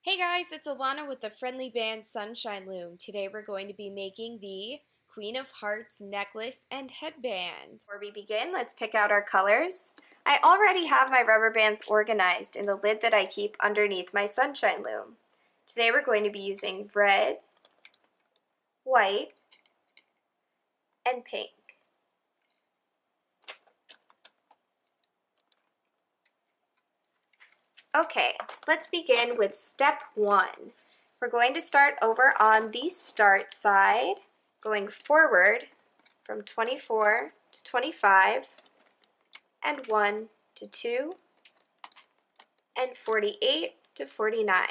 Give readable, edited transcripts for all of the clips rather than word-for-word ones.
Hey guys, it's Alana with the Friendly Band Sunshine Loom. Today we're going to be making the Queen of Hearts necklace and headband. Before we begin, let's pick out our colors. I already have my rubber bands organized in the lid that I keep underneath my Sunshine Loom. Today we're going to be using red, white, and pink. Okay, let's begin with step 1. We're going to start over on the start side, going forward from 24 to 25, and 1 to 2, and 48 to 49.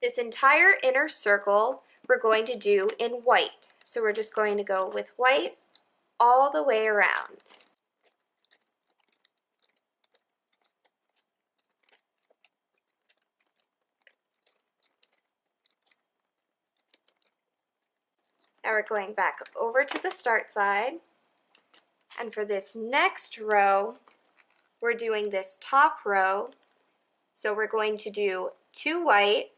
This entire inner circle we're going to do in white. So we're just going to go with white all the way around. Now we're going back over to the start side, and for this next row, we're doing this top row. So we're going to do 2 white,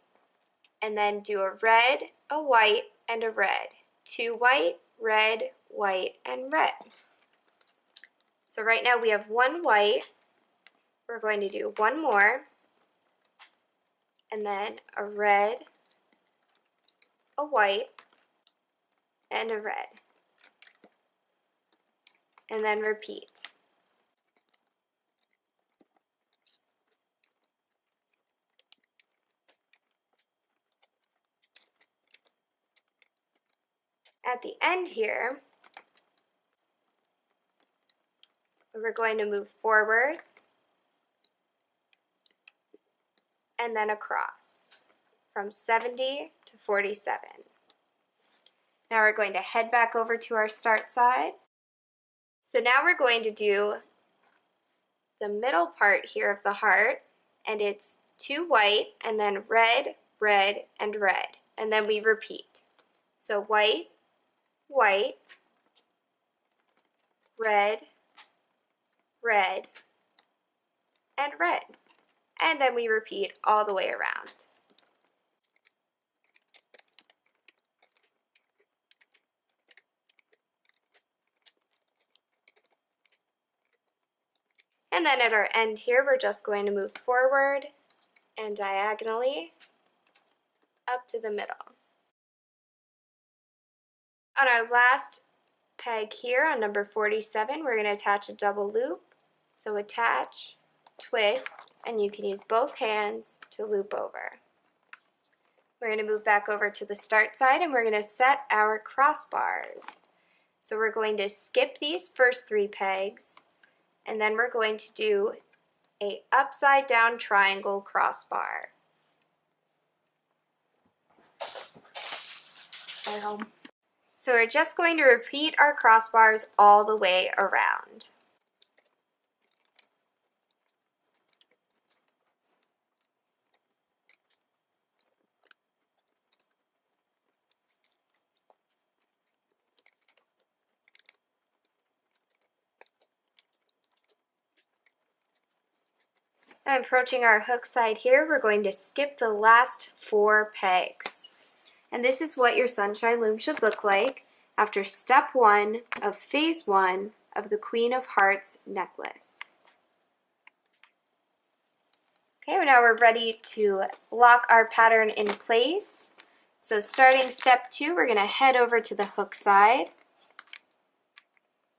and then do a red, a white, and a red. 2 white, red, white, and red. So right now we have 1 white. We're going to do 1 more, and then a red, a white, and a red. And then repeat. At the end here, we're going to move forward and then across from 70 to 47. Now we're going to head back over to our start side. So now we're going to do the middle part here of the heart, and it's 2 white and then red, red, and red. And then we repeat. So white, white, red, red, and red. And then we repeat all the way around. And then at our end here, we're just going to move forward and diagonally up to the middle. On our last peg here on number 47, we're going to attach a double loop. So attach, twist, and you can use both hands to loop over. We're going to move back over to the start side, and we're going to set our crossbars. So we're going to skip these first 3 pegs, and then we're going to do a upside down triangle crossbar. So we're just going to repeat our crossbars all the way around. And approaching our hook side here, we're going to skip the last 4 pegs. And this is what your sunshine loom should look like after step 1 of phase 1 of the Queen of Hearts necklace. Okay, now we're ready to lock our pattern in place. So starting step 2, we're going to head over to the hook side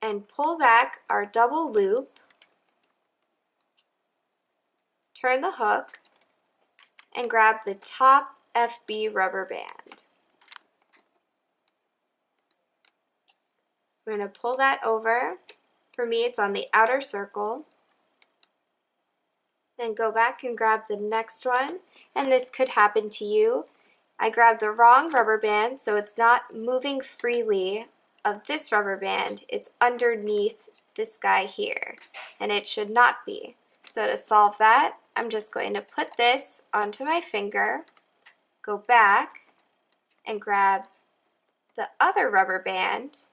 and pull back our double loop, turn the hook, and grab the top FB rubber band. We're going to pull that over. For me, it's on the outer circle. Then go back and grab the next one, and this could happen to you. I grabbed the wrong rubber band, so it's not moving freely of this rubber band. It's underneath this guy here, and it should not be. So to solve that, I'm just going to put this onto my finger, go back and grab the other rubber band,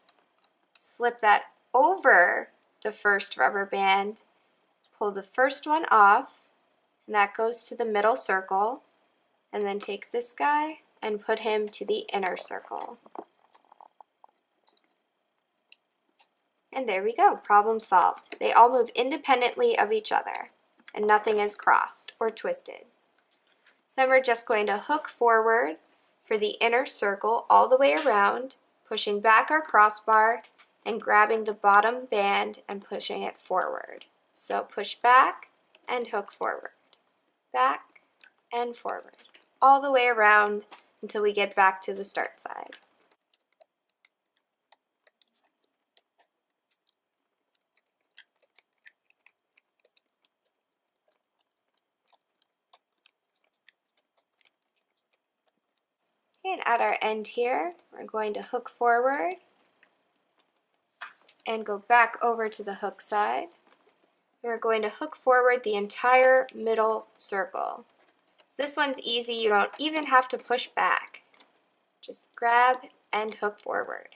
slip that over the first rubber band, pull the first one off, and that goes to the middle circle, and then take this guy and put him to the inner circle. And there we go, problem solved. They all move independently of each other, and nothing is crossed or twisted. Then we're just going to hook forward for the inner circle all the way around, pushing back our crossbar and grabbing the bottom band and pushing it forward. So push back and hook forward, back and forward, all the way around until we get back to the start side. And at our end here, we're going to hook forward and go back over to the hook side. We're going to hook forward the entire middle circle. This one's easy, you don't even have to push back. Just grab and hook forward.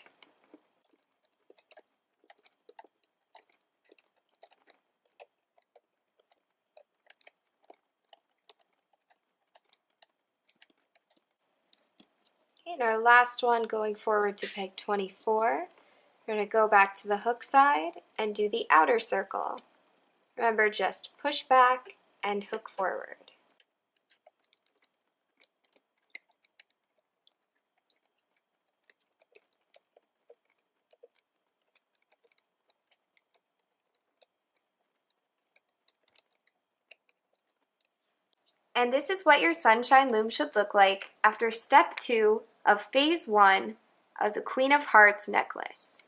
Okay, and our last one going forward to peg 24. We're going to go back to the hook side and do the outer circle. Remember, just push back and hook forward. And this is what your sunshine loom should look like after step 2 of phase 1 of the Queen of Hearts necklace.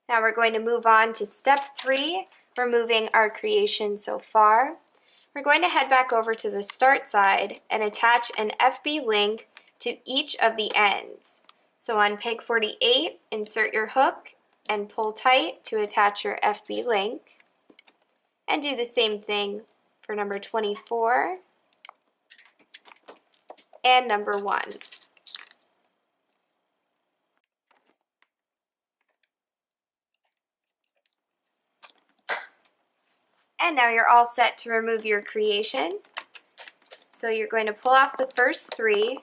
Now we're going to move on to step 3, removing our creation so far. We're going to head back over to the start side and attach an FB link to each of the ends. So on peg 48, insert your hook and pull tight to attach your FB link. And do the same thing for number 24 and number 1. And now you're all set to remove your creation. So you're going to pull off the first 3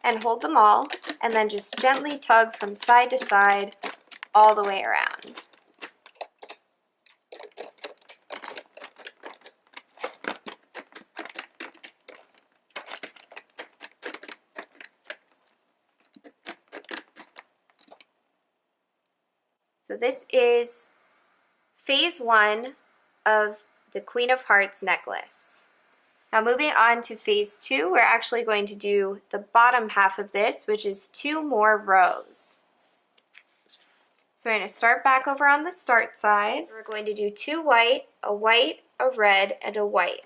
and hold them all, and then just gently tug from side to side all the way around. So this is phase 1 of the Queen of Hearts necklace. Now moving on to phase 2, we're actually going to do the bottom half of this, which is 2 more rows. So we're going to start back over on the start side. We're going to do 2 white, a red, and a white.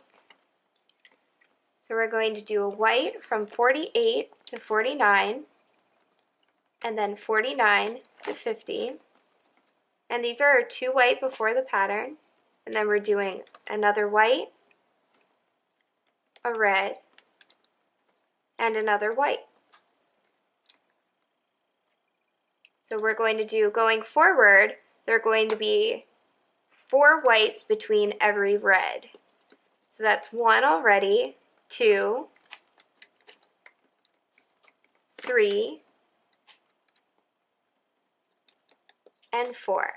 So we're going to do a white from 48 to 49, and then 49 to 50. And these are our 2 white before the pattern. And then we're doing another white, a red, and another white. So we're going to do, going forward, there are going to be 4 whites between every red. So that's 1 already, 2, 3, and 4.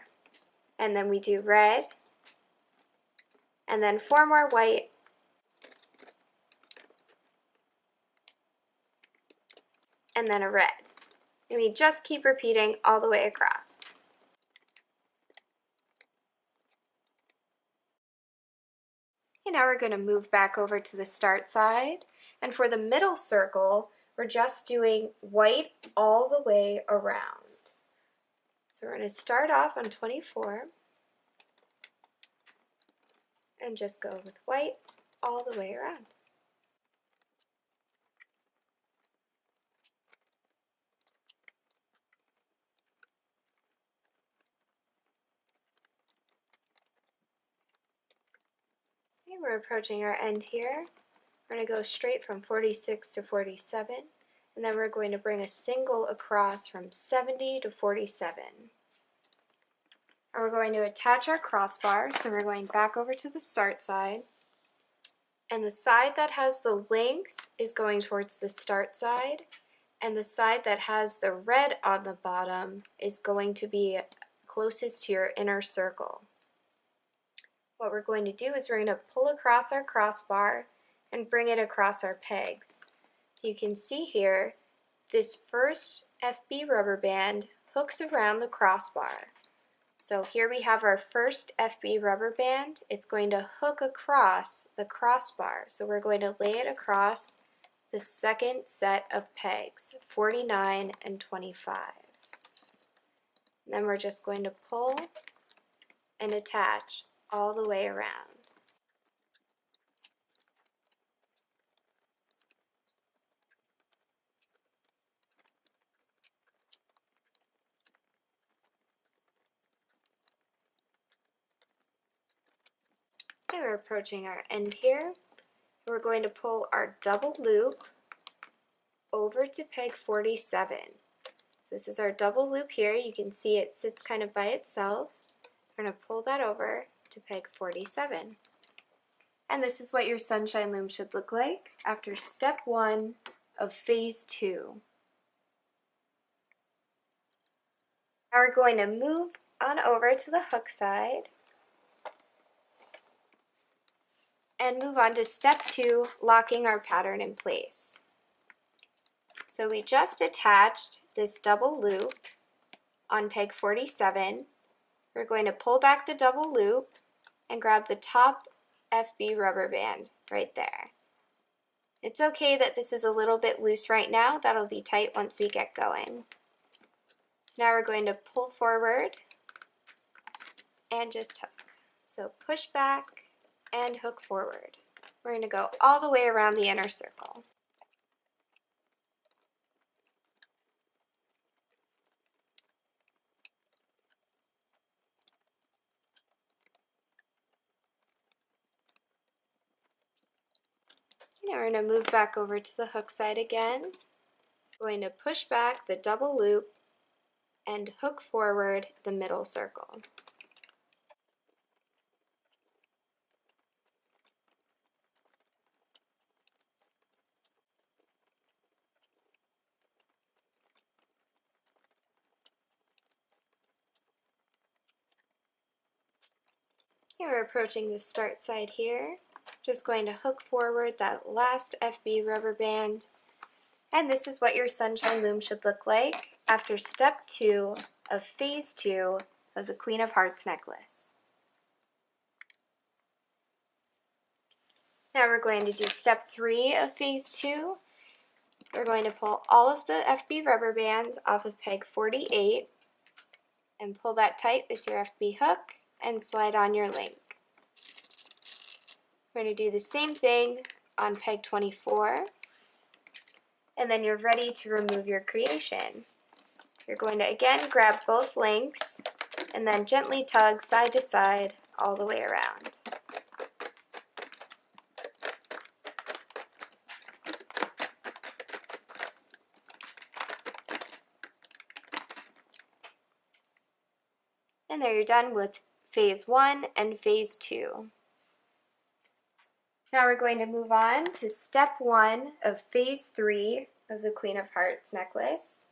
And then we do red, and then 4 more white, and then a red. And we just keep repeating all the way across. And now we're going to move back over to the start side, and for the middle circle, we're just doing white all the way around. So we're going to start off on 24 and just go with white all the way around. Okay, we're approaching our end here. We're going to go straight from 46 to 47. And then we're going to bring a single across from 70 to 47. And we're going to attach our crossbar, so we're going back over to the start side. And the side that has the links is going towards the start side, and the side that has the red on the bottom is going to be closest to your inner circle. What we're going to do is we're going to pull across our crossbar and bring it across our pegs. You can see here, this first FB rubber band hooks around the crossbar. So here we have our first FB rubber band. It's going to hook across the crossbar. So we're going to lay it across the second set of pegs, 49 and 25. And then we're just going to pull and attach all the way around. Okay, we're approaching our end here. We're going to pull our double loop over to peg 47. So this is our double loop here. You can see it sits kind of by itself. We're going to pull that over to peg 47. And this is what your sunshine loom should look like after step 1 of phase 2. Now we're going to move on over to the hook side and move on to step 2, locking our pattern in place. So we just attached this double loop on peg 47. We're going to pull back the double loop and grab the top FB rubber band right there. It's okay that this is a little bit loose right now. That'll be tight once we get going. So now we're going to pull forward and just hook. So push back and hook forward. We're going to go all the way around the inner circle. Now we're going to move back over to the hook side again. We're going to push back the double loop and hook forward the middle circle. Here we're approaching the start side here. Just going to hook forward that last FB rubber band. And this is what your sunshine loom should look like after step 2 of phase 2 of the Queen of Hearts necklace. Now we're going to do step 3 of phase 2. We're going to pull all of the FB rubber bands off of peg 48 and pull that tight with your FB hook and slide on your link. We're going to do the same thing on peg 24, and then you're ready to remove your creation. You're going to again grab both links and then gently tug side to side all the way around. And there you're done with phase 1 and phase 2. Now we're going to move on to step 1 of phase 3 of the Queen of Hearts necklace.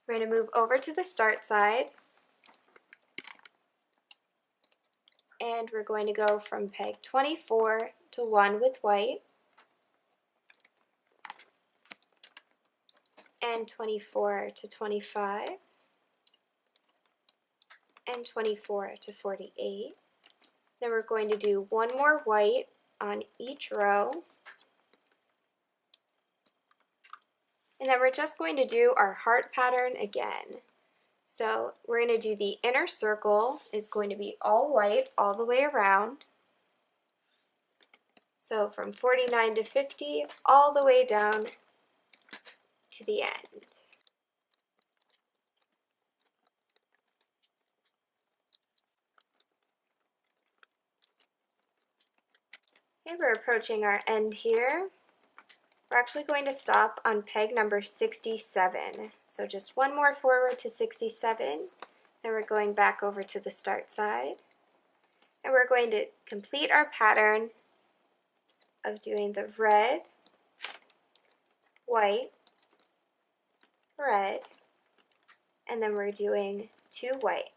We're going to move over to the start side, and we're going to go from peg 24 to 1 with white, and 24 to 25, and 24 to 48. Then we're going to do one more white on each row. And then we're just going to do our heart pattern again. So we're going to do the inner circle is going to be all white all the way around. So from 49 to 50 all the way down to the end. Okay, we're approaching our end here. We're actually going to stop on peg number 67. So just one more forward to 67, then we're going back over to the start side. And we're going to complete our pattern of doing the red, white, red, and then we're doing 2 white.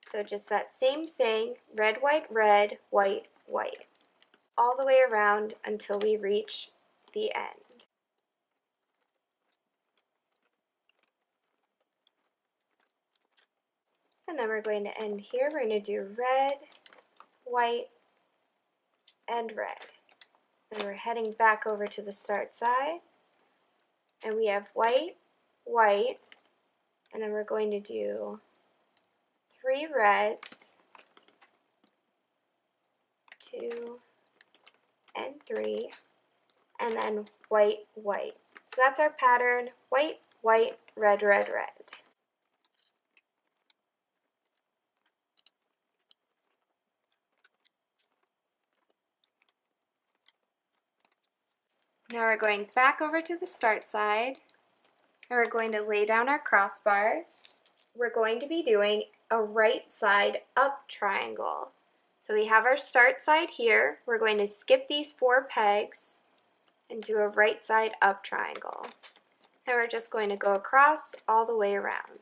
So just that same thing, red, white, white, all the way around until we reach the end. And then we're going to end here. We're going to do red, white, and red. Then we're heading back over to the start side. And we have white, white, and then we're going to do 3 reds, 2, and 3, and then white, white. So that's our pattern, white, white, red, red, red. Now we're going back over to the start side, and we're going to lay down our crossbars. We're going to be doing a right side up triangle. So we have our start side here. We're going to skip these 4 pegs and do a right side up triangle. And we're just going to go across all the way around.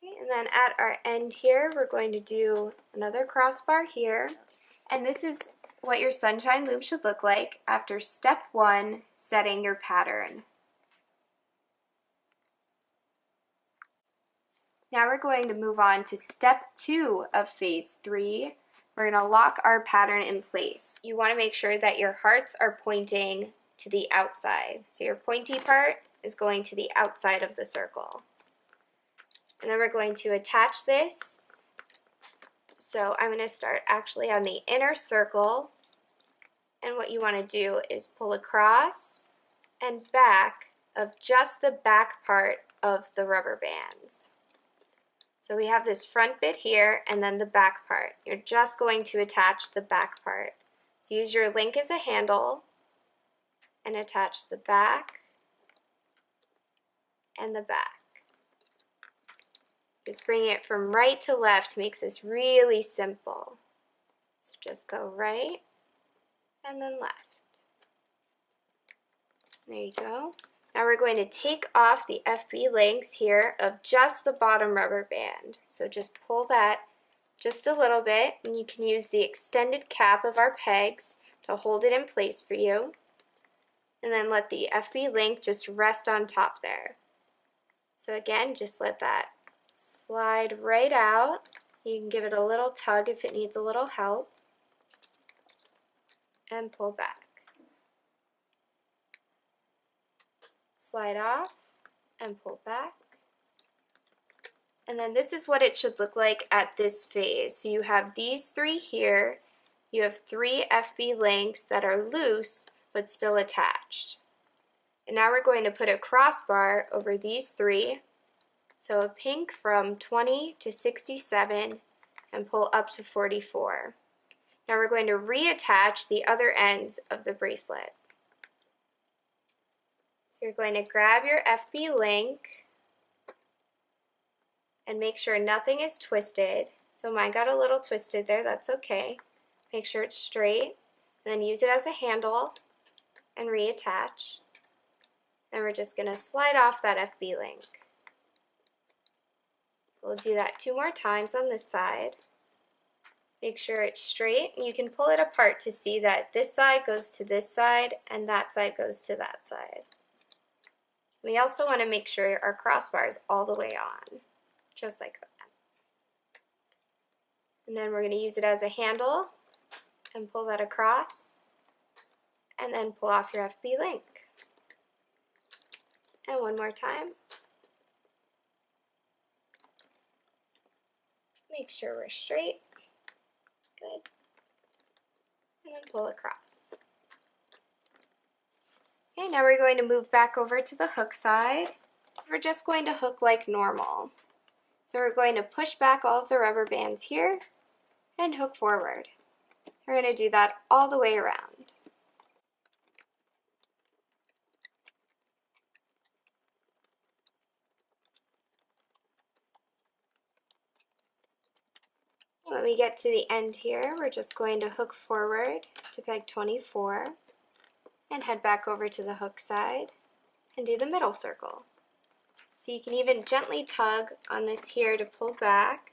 And then at our end here, we're going to do another crossbar here. And this is what your sunshine loop should look like after step 1, setting your pattern. Now we're going to move on to step 2 of phase 3. We're going to lock our pattern in place. You want to make sure that your hearts are pointing to the outside. So your pointy part is going to the outside of the circle. And then we're going to attach this. So I'm going to start actually on the inner circle. And what you want to do is pull across and back of just the back part of the rubber bands. So we have this front bit here and then the back part. You're just going to attach the back part. So use your link as a handle and attach the back and the back. Just bringing it from right to left makes this really simple. So just go right and then left. There you go. Now we're going to take off the FB links here of just the bottom rubber band. So just pull that just a little bit, and you can use the extended cap of our pegs to hold it in place for you. And then let the FB link just rest on top there. So again, just let that slide right out. You can give it a little tug if it needs a little help. And pull back. Slide off and pull back. And then this is what it should look like at this phase. So you have these 3 here. You have 3 FB links that are loose but still attached. And now we're going to put a crossbar over these 3. So a pink from 20 to 67 and pull up to 44. Now we're going to reattach the other ends of the bracelet. So you're going to grab your FB link and make sure nothing is twisted. So mine got a little twisted there, that's okay. Make sure it's straight, and then use it as a handle and reattach. Then we're just going to slide off that FB link. So we'll do that 2 more times on this side. Make sure it's straight, and you can pull it apart to see that this side goes to this side and that side goes to that side. We also want to make sure our crossbar is all the way on, just like that. And then we're going to use it as a handle and pull that across, and then pull off your FB link. And one more time. Make sure we're straight. Good. And then pull across. Okay, now we're going to move back over to the hook side. we're just going to hook like normal. So we're going to push back all of the rubber bands here and hook forward. We're going to do that all the way around. When we get to the end here, we're just going to hook forward to peg 24 and head back over to the hook side and do the middle circle. So you can even gently tug on this here to pull back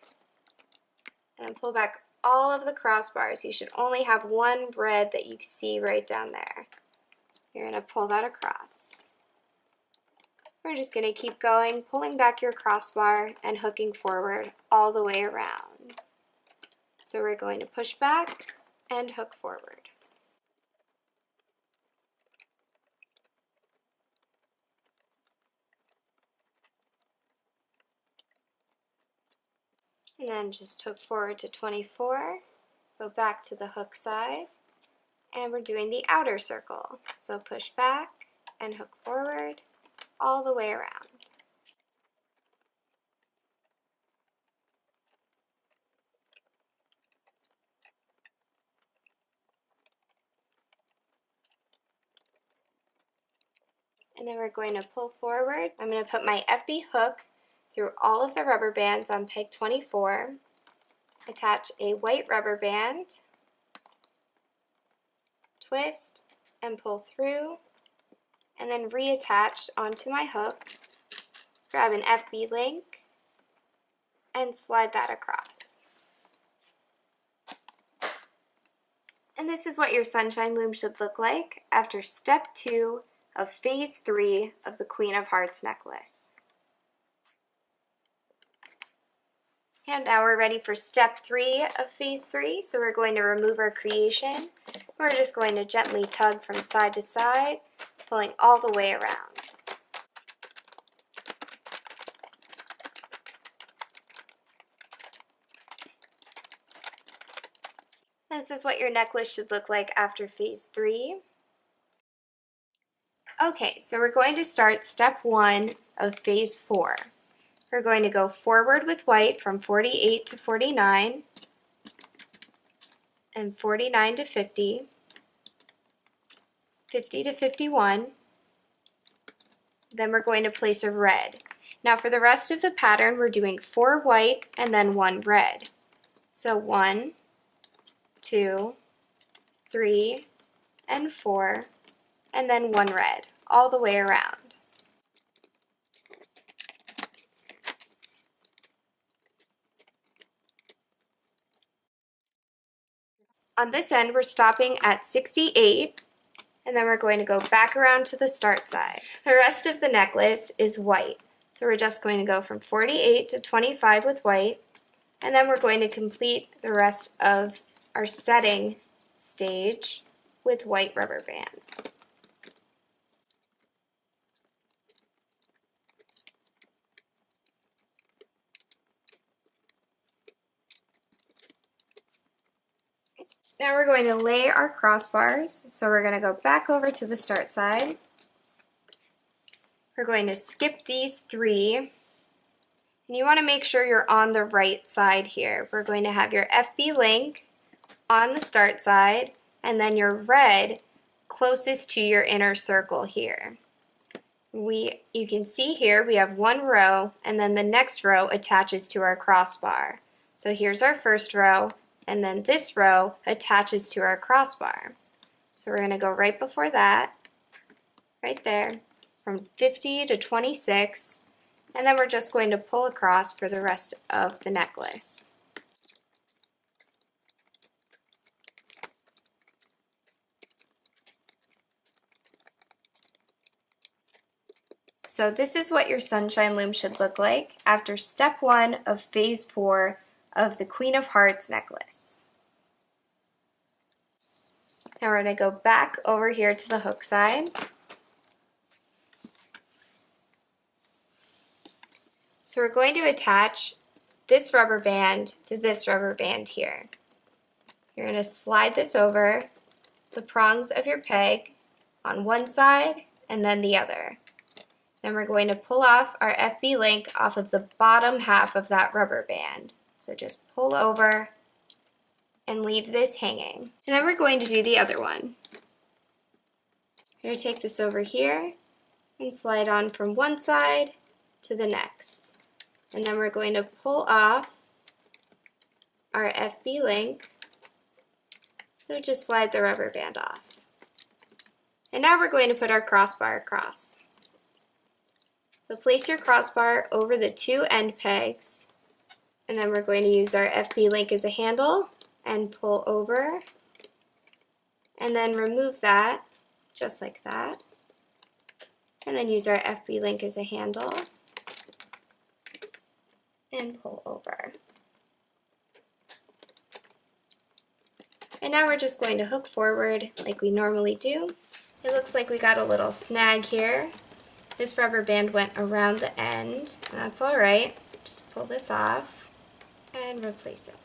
and pull back all of the crossbars. You should only have one red that you see right down there. You're going to pull that across. We're just going to keep going, pulling back your crossbar and hooking forward all the way around. So we're going to push back and hook forward. And then just hook forward to 24, go back to the hook side, and we're doing the outer circle. So push back and hook forward all the way around. And then we're going to pull forward. I'm going to put my FB hook through all of the rubber bands on peg 24, attach a white rubber band, twist and pull through, and then reattach onto my hook, grab an FB link, and slide that across. And this is what your sunshine loom should look like after step 2 of phase 3 of the Queen of Hearts necklace. And now we're ready for step 3 of phase 3. So we're going to remove our creation. We're just going to gently tug from side to side, pulling all the way around. This is what your necklace should look like after phase 3. Okay, so we're going to start step 1 of phase 4. We're going to go forward with white from 48 to 49, and 49 to 50, 50 to 51. Then we're going to place a red. Now for the rest of the pattern, we're doing 4 white and then 1 red. So 1, 2, 3, and 4, and then 1 red, all the way around. On this end, we're stopping at 68, and then we're going to go back around to the start side. The rest of the necklace is white, so we're just going to go from 48 to 25 with white, and then we're going to complete the rest of our setting stage with white rubber bands. Now we're going to lay our crossbars, so we're going to go back over to the start side. We're going to skip these 3, and you want to make sure you're on the right side here. We're going to have your FB link on the start side, and then your red closest to your inner circle here. You can see here we have 1 row, and then the next row attaches to our crossbar. So here's our first row, and then this row attaches to our crossbar. So we're going to go right before that, right there, from 50 to 26, and then we're just going to pull across for the rest of the necklace. So this is what your sunshine loom should look like after step 1 of phase 4 of the Queen of Hearts necklace. Now we're going to go back over here to the hook side. So we're going to attach this rubber band to this rubber band here. You're going to slide this over the prongs of your peg on one side and then the other. Then we're going to pull off our FB link off of the bottom half of that rubber band. So just pull over and leave this hanging. And then we're going to do the other one. We're going to take this over here and slide on from one side to the next. And then we're going to pull off our FB link. So just slide the rubber band off. And now we're going to put our crossbar across. So place your crossbar over the two end pegs, and then we're going to use our FB link as a handle and pull over, and then remove that just like that, and then use our FB link as a handle and pull over. And now we're just going to hook forward like we normally do. It looks like we got a little snag here. This rubber band went around the end. That's all right. Just pull this off and replace it.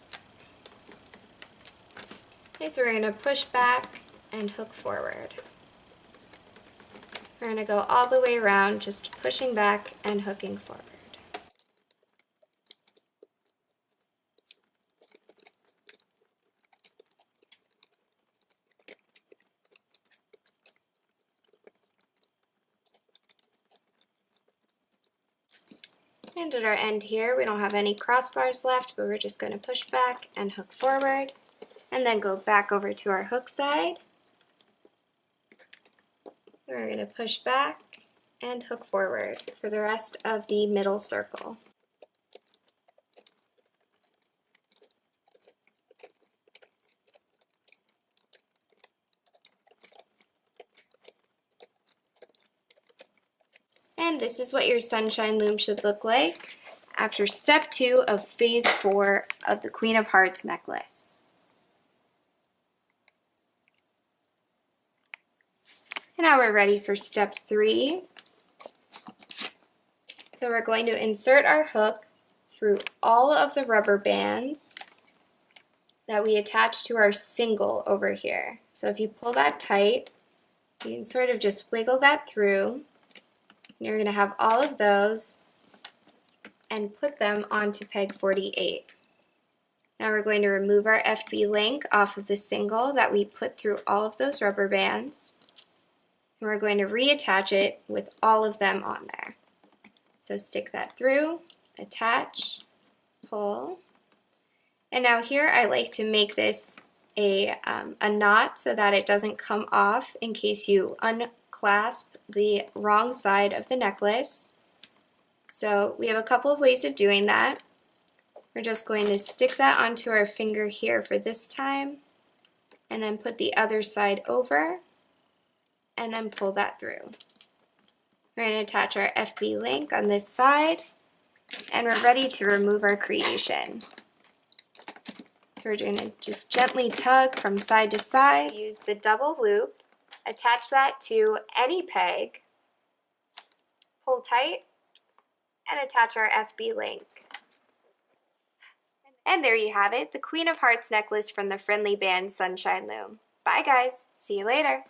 Okay, so we're going to push back and hook forward. We're going to go all the way around, just pushing back and hooking forward. And at our end here, we don't have any crossbars left, but we're just going to push back and hook forward, and then go back over to our hook side. We're going to push back and hook forward for the rest of the middle circle. And this is what your sunshine loom should look like after step 2 of phase 4 of the Queen of Hearts necklace. And now we're ready for step 3. So we're going to insert our hook through all of the rubber bands that we attach to our single over here. So if you pull that tight, you can sort of just wiggle that through. You're going to have all of those and put them onto peg 48. Now we're going to remove our FB link off of the single that we put through all of those rubber bands. And we're going to reattach it with all of them on there. So stick that through, attach, pull. And now here I like to make this a knot so that it doesn't come off in case you unclasp the wrong side of the necklace. So we have a couple of ways of doing that. We're just going to stick that onto our finger here for this time, and then put the other side over, and then pull that through. We're going to attach our FB link on this side, and we're ready to remove our creation. So we're going to just gently tug from side to side, use the double loop, attach that to any peg, pull tight, and attach our FB link. And there you have it, the Queen of Hearts necklace from the FriendlyBands Sunshine Loom. Bye guys, see you later.